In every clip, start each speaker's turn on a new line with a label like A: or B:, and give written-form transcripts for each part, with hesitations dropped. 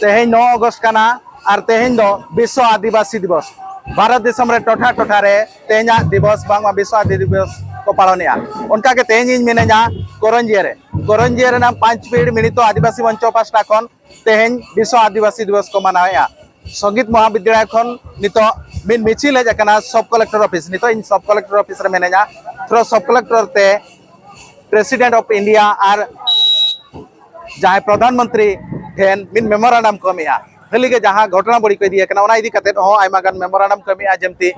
A: तेहें 9 अगस्त काना और तेहें दो विश्व आदिवासी दिवस भारत देशम रे टोठा टोठा रे तेहें दिवस बांग विश्व आदिवासी दिवस को पालनिया उनका के तेहें मिनेजा कोरंजिया रे नाम 5 पीढ़ मिलित आदिवासी मंच पास्टा खन तेहें विश्व आदिवासी दिवस को मनाया संगीत महाविद्यालय खन नितो मिन मिचिल हेजना सब कलेक्टर ऑफिस नितो इन सब कलेक्टर ऑफिस रे मिनेजा थ्रो सब कलेक्टर ते प्रेसिडेंट ऑफ इंडिया और जहाँ प्रधानमंत्री ठेन मिन मेमोरेंडम कमिया हली के जहाँ घटना बड़ी कई दिया ओना इदी कते हो आयमा गान मेमोरेंडम कमिया जमती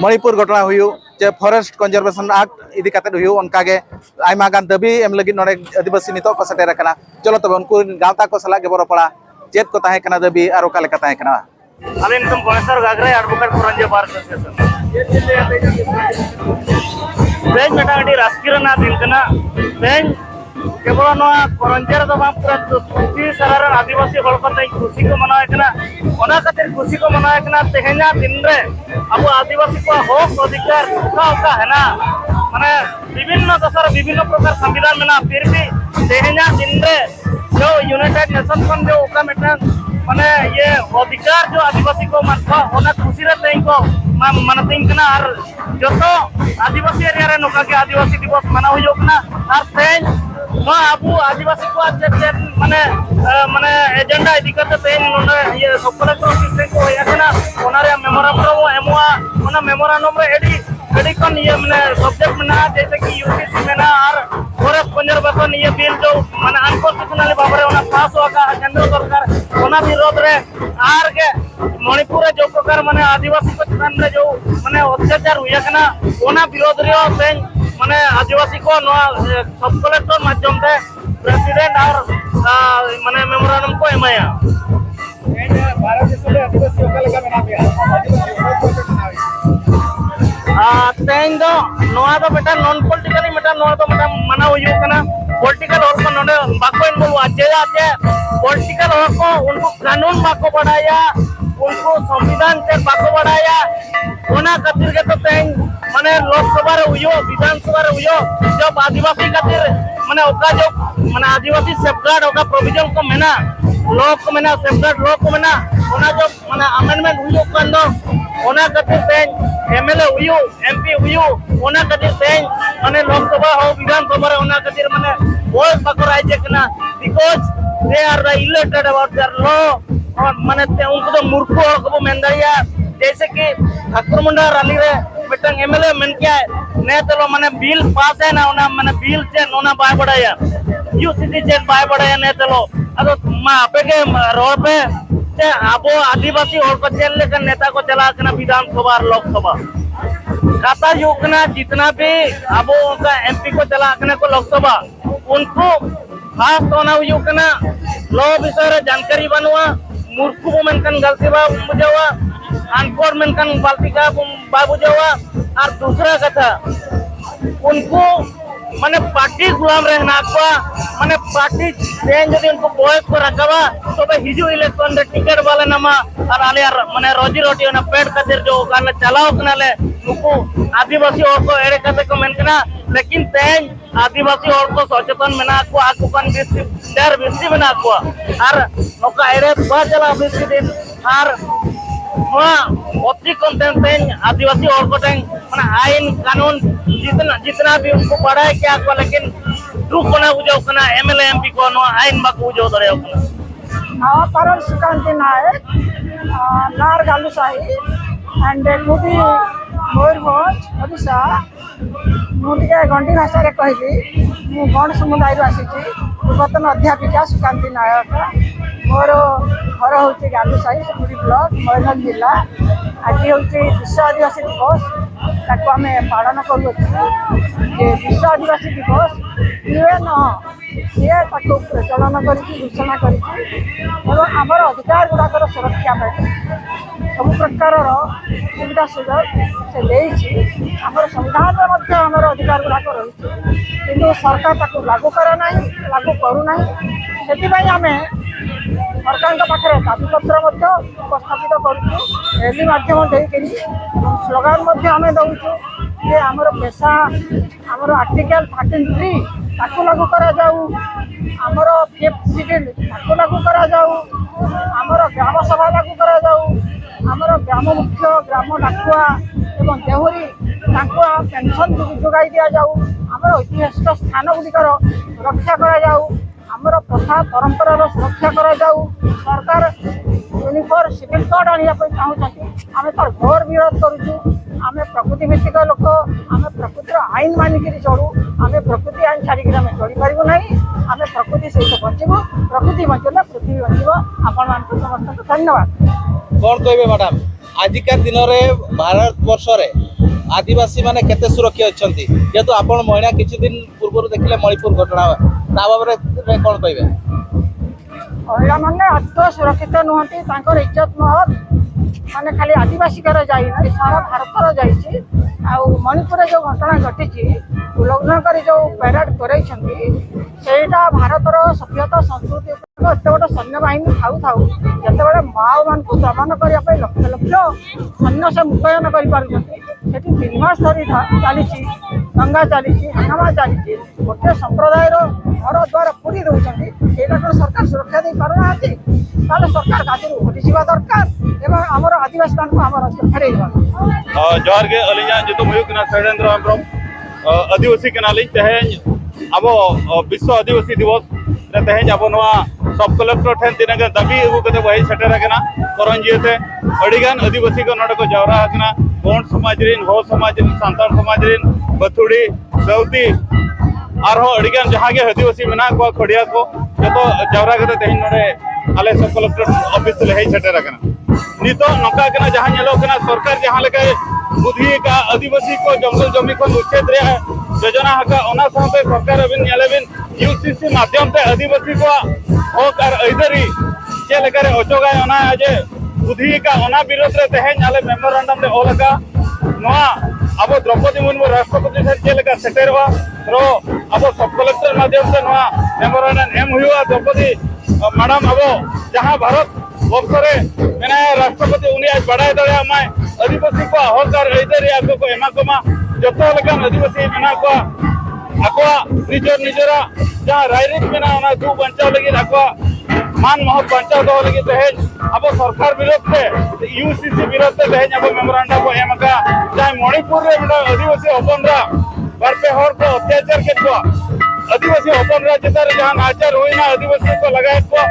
A: मणिपुर घटना हुयु जे फॉरेस्ट कंजर्वेशन एक्ट इदी कते हुयु उनका के आयमा गान दबी एम लगी नोडे आदिवासी नितो को सेटेर कना चलो तबे उनको गावता को सला के बरो पड़ा चेत को ताहे कना दबी आरो का लेका ताहे कना
B: अलिन तुम गणेशर गागरे advocate Karanjia bar association bench मेटाडी राजकीय ना दिन कना बेंच केवल कोरंजिया तो पूरा पृथ्वी सारा आदिवासी हल खुशी को मना खातिर खुशी को मना तेहेना दिन रे अब आदिवासी को हक अधिकार है ना माने विभिन्न दशर विभिन्न प्रकार संविधान में फिर भी तेहेना दिन रे जो यूनाइटेड नेशन खन जो ओका मेटन माने ये अधिकार जो आदिवासी को मानता खुशी रे को मानते और जो आदिवासी एरिया रे नोका के आदिवासी दिवस मना हुई और तेज अब आदिवासी को माने माने एजेंडा इदी करते तेन ये सब कलेक्टर ऑफिस को याकना ओनारे मेमोरेंडम एमवा ओना मेमोरेंडम रे एडी कन ये माने सब्जेक्ट में ना जैसे कि यूसीसी में ना और फॉरेस्ट कंजर्वेशन ये बिल जो माने अनकॉन्स्टिट्यूशनल बाबरे ओना पास होगा केंद्र सरकार ओना विरोध रे आर के मणिपुर जो प्रकार माने आदिवासी को स्थान रे जो माने अत्याचार हुआ कना ओना विरोध रे तेन माने आदिवासी को सब कलेक्टर माध्यम से प्रेसिडेंट और माने मेमोरेंडम को एमाया भारत देश में आदिवासी ओका लगा बना तेन दो नोआ दो बेटा नॉन पॉलिटिकली बेटा नोआ दो बेटा मना हुई कना पॉलिटिकल और को नोडे बाको इनको आजे आजे पॉलिटिकल और को उनको कानून बाको बढ़ाया उनको संविधान से बाको बढ़ाया ओना खातिर के तो तेन माने लोकसभा रे हुयो विधानसभा रे हुयो जब आदिवासी खातिर माने ओका जो माने आदिवासी सेफगार्ड ओका प्रोविजन को मेना लॉ को मेना सेफगार्ड लॉ को मेना ओना जो माने अमेंडमेंट हुयो कंदो ओना खातिर तेन एमएलए हुयो एमपी हुयो ओना खातिर तेन माने लोकसभा हो विधानसभा रे ओना खातिर माने वोट बाको राज्य कना because they are the elected about their law और माने उनको तो मूर्ख को मेन दरिया जैसे कि ठाकुरमुंडा रैली रे मिटंग एमएलए मेन क्या ने तलो माने बिल पास है ना ओना माने बिल चे नोना बाय बड़ाया यूसीसी चे बाय बड़ाया ने तलो अदो मा आपे के रोड पे ते आबो आदिवासी और को चेल लेकर नेता को चला करना विधानसभा और लोकसभा खाता युगना जितना भी आबो का एमपी को चला करने को लोकसभा उनको खास तो ना युगना लॉ विषय जानकारी बनवा मूर्ख को मेनकन गलती बा बुझावा अनपढ़ मेनकन गलती का बाबू जावा और दूसरा कथा उनको माने पार्टी गुलाम रहना को माने पार्टी देन जदि उनको बॉयस को रखवा तो बे हिजु इलेक्शन रे टिकट वाले नमा और आले माने रोजी रोटी ना पेट खातिर जो गाने चलाओ कनाले नुको आदिवासी और को एड़े कते को मेनकना लेकिन तेन आदिवासी और को सचेतन मेना को आकु कन देर बिस्ती बना को और नोका एड़े बा चला बिस्ती दिन और अति कंटेंट आदिवासी और को माने आईन कानून जितना भी उनको पढ़ा है क्या को लेकिन दुख बना बुझाओ कना एमएलए एमपी को नो आईन बाको बुझाओ दरे कना
C: हां कारण सुकांति नायक नार गालू साही एंड मुदी मयूरभंज ओडिशा मुझे गंडी भाषा रे कहली मु गण समुदाय आसी पूर्वतन अध्यापिका सुकांति नायक मोर घर हूँ गालू साही सुपुरी ब्लॉक मयूरभंज जिला आज हूँ विश्व आदिवासी दिवस ताको आम पालन करूँ विश्व आदिवासी दिवस यूएन सी प्रचलन कर घोषणा कर अधिकार गुड़ाक सुरक्षा सब प्रकार सुविधा सुजोग से आमर संविधान में आमर अधिकार गुड़ाक रही कि सरकार ताको लागू करना लागू करूना से आम सरकार पाखे दाबी पत्र उपस्थापित करूँ रैली मध्यम देकर स्लोगान आम दौचु जे आमर पेशा आमर आर्टिकल 13(3) ताकू लागू करा जाऊ आमर 5th शेड्यूल ताकू लागू करा जाऊ ग्राम सभा लागू करा जाऊ आमर ग्राम मुख्य ग्राम डाकुआ एवं देहुरी पेंशन जोगाई दि जाऊ आमर ऐतिहासिक स्थान गुड़िकर रक्षा करा जाऊ आमर प्रथा परंपरार सुरक्षा करा जाऊ सरकार यूनिफॉर्म सिविल कोड आने चाहते आम तार घोर विरोध करुचु आम प्रकृति भित्तिक लोक आम प्रकृतिर आईन मानिक चलू आम प्रकृति आईन छाड़िक आम चली पारू ना आम प्रकृति सहित बचबू प्रकृति बचले पृथ्वी बचब आपण मान समस्त धन्यवाद।
A: कौन कहे मैडम आजिका दिन में भारत वर्ष आदिवासी माने केते सुरक्षा अच्छा जेहेतु आप महिला किसी दिन पूर्व देखिले मणिपुर घटना बाबद कौन कहे
C: महिला मैंने अत सुरक्षित नुहति इज्जत महत माने खाली आदिवासी घर जाए सारा भारत जाइए मणिपुर जो घटना घटी उल्लंघन कर जो पैराड करईटा भारतर सभ्यता संस्कृति एत बड़ सैन्य बाहिनी थाऊ थाऊ जिते माओ मान दमन करने लक्ष लक्ष सैन्य से मुतयन कर तीन मास धरी चली दंगा चली हंगामा चली गोटे संप्रदाय घर द्वार पोड़ी दौरान यहाँ सरकार सुरक्षा दे पारना सरकार गादी हटि दरकार एवं आमर आदिवासी आम राज्य फेर
D: जोहार के अलिया जो हुना शैलेंद्र हेम्ब्रम आदिवासी कनाली तेज अब विश्व आदिवासी दिवस तेज अब सब कलेक्टर ठेन तीन दाबी अगू वही सेटेर करंजीते अड़ीगान आदिवासी को नोड़ को जावरा गोंड समाज हो समाज सानताड़ समाज बथुड़ी सौती और अड़ीगान जहाँ के आदिवासी मेना को खड़िया को जो जावरा तेज नोड़े आले सब कलेक्टर ऑफिस ले सेटेर नित नौका जहाँ सरकार जहाँ लेके बुद्धि का आदिवासी को जंगल जमी को उच्छेद योजना हका सरकार अबिन यूसीसी माध्यम से आदिवासी को हक और ऐदरी चेलेकारे अचोगाय जे बुद्धि का विरोध रे तेज आले मेमोरेंडम रे ओलका अब द्रौपदी मुर्मू राष्ट्रपति चेलेका सेटेरवा रो अब सब कलेक्टर माध्यम से मेमोरेंडम एम हुआ द्रौपदी मैडम अब जहाँ भारत वर्षरे मैंने राष्ट्रपति उन्हें आज बढ़ाई दड़े हमारे आदिवासी को हक और ऐदरी आगो को एमा कोमा जो आदिवासी मेना को आकुआ निजर निजरा जहाँ रायरित मेना दू बचाव लगे आकुआ मान महत बचाव दो लगे तेज अब सरकार विरोध से यूसीसी विरोध से तेज अब मेमोरेंडम को एम जहाँ मणिपुर आदिवासी हपनरा बारपे हर को अत्याचार के आदिवासी हपन चेतान जहाँ नाचार हुईना आदिवासी को लगाए को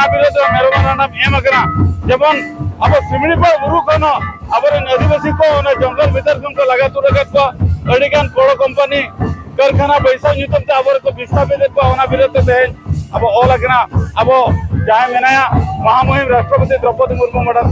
D: विरोध मेमोरेंडम एम जेमन अब सिमड़ीपाड़ बुरु खन अब आदिवासी को जंगल भीतर को लगा तुरगा अड़ीगान बड़ कंपनी कारखाना पैसा नितम ते अब को विस्थापित को विरोध तेज अब ओलगना अब जहाँ मेना महामहिम राष्ट्रपति द्रौपदी मुर्मू मैडम